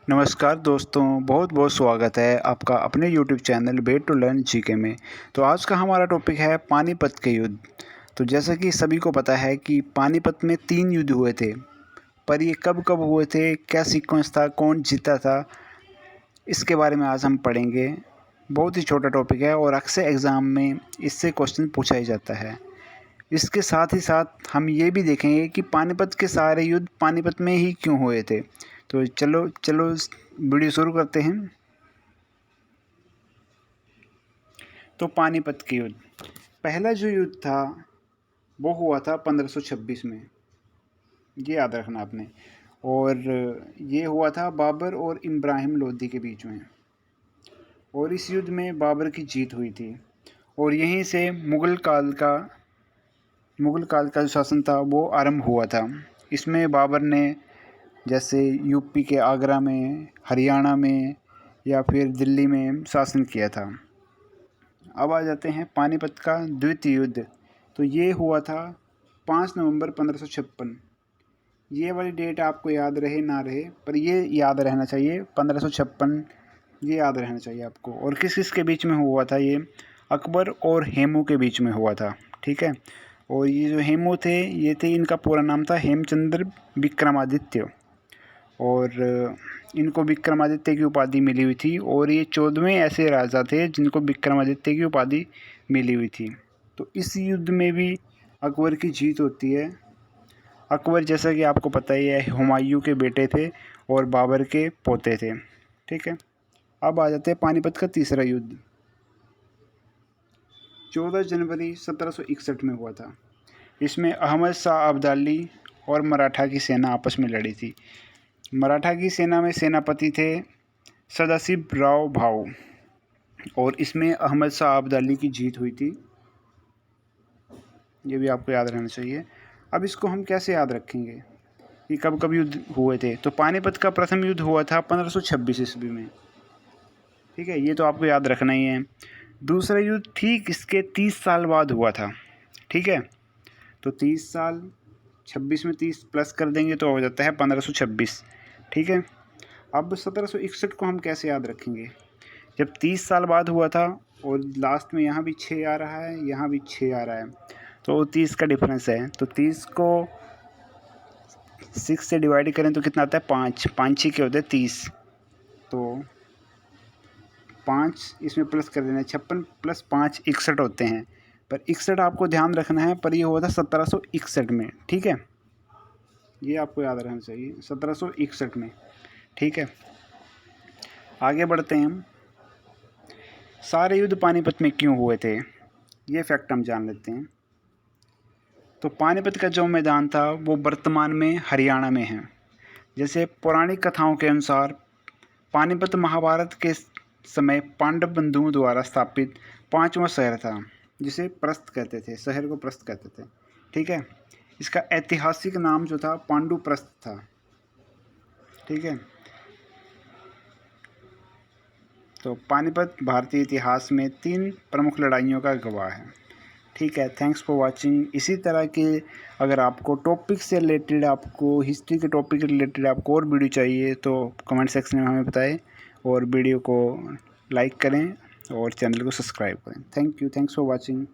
नमस्कार दोस्तों, बहुत बहुत स्वागत है आपका अपने YouTube channel way to learn GK में। तो आज का हमारा टॉपिक है पानीपत के युद्ध। तो जैसा कि सभी को पता है कि पानीपत में 3 युद्ध हुए थे, पर ये कब कब हुए थे, क्या सीक्वेंस था, कौन जीता था, इसके बारे में आज हम पढ़ेंगे। बहुत ही छोटा टॉपिक है और अक्सर एग्ज़ाम में इससे क्वेश्चन पूछा ही जाता है। इसके साथ ही साथ हम ये भी देखेंगे कि पानीपत के सारे युद्ध पानीपत में ही क्यों हुए थे। तो चलो वीडियो शुरू करते हैं। तो पानीपत के युद्ध, पहला जो युद्ध था वो हुआ था 1526 में, ये याद रखना आपने। और ये हुआ था बाबर और इब्राहिम लोदी के बीच में, और इस युद्ध में बाबर की जीत हुई थी। और यहीं से मुग़ल काल का जो शासन था वो आरंभ हुआ था। इसमें बाबर ने जैसे यूपी के आगरा में, हरियाणा में या फिर दिल्ली में शासन किया था। अब आ जाते हैं पानीपत का द्वितीय युद्ध। तो ये हुआ था 5 नवंबर 1556। ये वाली डेट आपको याद रहे ना रहे, पर ये याद रहना चाहिए, 1556 ये याद रहना चाहिए आपको। और किस किस के बीच में हुआ था ये? अकबर और हेमू के बीच में हुआ था, ठीक है। और ये जो हेमू थे, ये थे, इनका पूरा नाम था हेमचंद्र विक्रमादित्य, और इनको विक्रमादित्य की उपाधि मिली हुई थी। और ये 14वें ऐसे राजा थे जिनको विक्रमादित्य की उपाधि मिली हुई थी। तो इस युद्ध में भी अकबर की जीत होती है। अकबर, जैसा कि आपको पता ही है, हुमायूं के बेटे थे और बाबर के पोते थे, ठीक है। अब आ जाते हैं पानीपत का तीसरा युद्ध। 14 जनवरी 1761 में हुआ था। इसमें अहमद शाह अब्दाली और मराठा की सेना आपस में लड़ी थी। मराठा की सेना में सेनापति थे सदाशिव राव भाऊ, और इसमें अहमद शाह अब्दाली की जीत हुई थी। ये भी आपको याद रहना चाहिए। अब इसको हम कैसे याद रखेंगे कि कब कब युद्ध हुए थे? तो पानीपत का प्रथम युद्ध हुआ था 1526 ईस्वी में, ठीक है, ये तो आपको याद रखना ही है। दूसरा युद्ध ठीक इसके 30 साल बाद हुआ था, ठीक है। तो 30 साल, 26 में 30 प्लस कर देंगे तो हो जाता है 1526, ठीक है। अब 1761 को हम कैसे याद रखेंगे? जब 30 साल बाद हुआ था और लास्ट में यहाँ भी 6 आ रहा है, यहाँ भी 6 आ रहा है, तो 30 का डिफरेंस है। तो 30 को 6 से डिवाइड करें तो कितना आता है? 5 5 6 के होते हैं 30, तो 5 इसमें प्लस कर देना, 56 प्लस 5 61 होते हैं। पर 61 आपको ध्यान रखना है, पर ये हुआ था 1761 में, ठीक है। ये आपको याद रहना चाहिए, 1761 में, ठीक है। आगे बढ़ते हैं हम। सारे युद्ध पानीपत में क्यों हुए थे, ये फैक्ट हम जान लेते हैं। तो पानीपत का जो मैदान था वो वर्तमान में हरियाणा में है। जैसे पौराणिक कथाओं के अनुसार पानीपत महाभारत के समय पांडव बंधुओं द्वारा स्थापित 5वां शहर था, जिसे प्रस्थ कहते थे, शहर को प्रस्थ कहते थे, ठीक है। इसका ऐतिहासिक नाम जो था पांडुप्रस्थ था, ठीक है। तो पानीपत भारतीय इतिहास में 3 प्रमुख लड़ाइयों का गवाह है, ठीक है। Thanks for watching. इसी तरह के अगर आपको टॉपिक से रिलेटेड, आपको हिस्ट्री के टॉपिक रिलेटेड आपको और वीडियो चाहिए तो कमेंट सेक्शन में हमें बताएं, और वीडियो को लाइक करें और चैनल को सब्सक्राइब करें। Thank you, thanks for watching.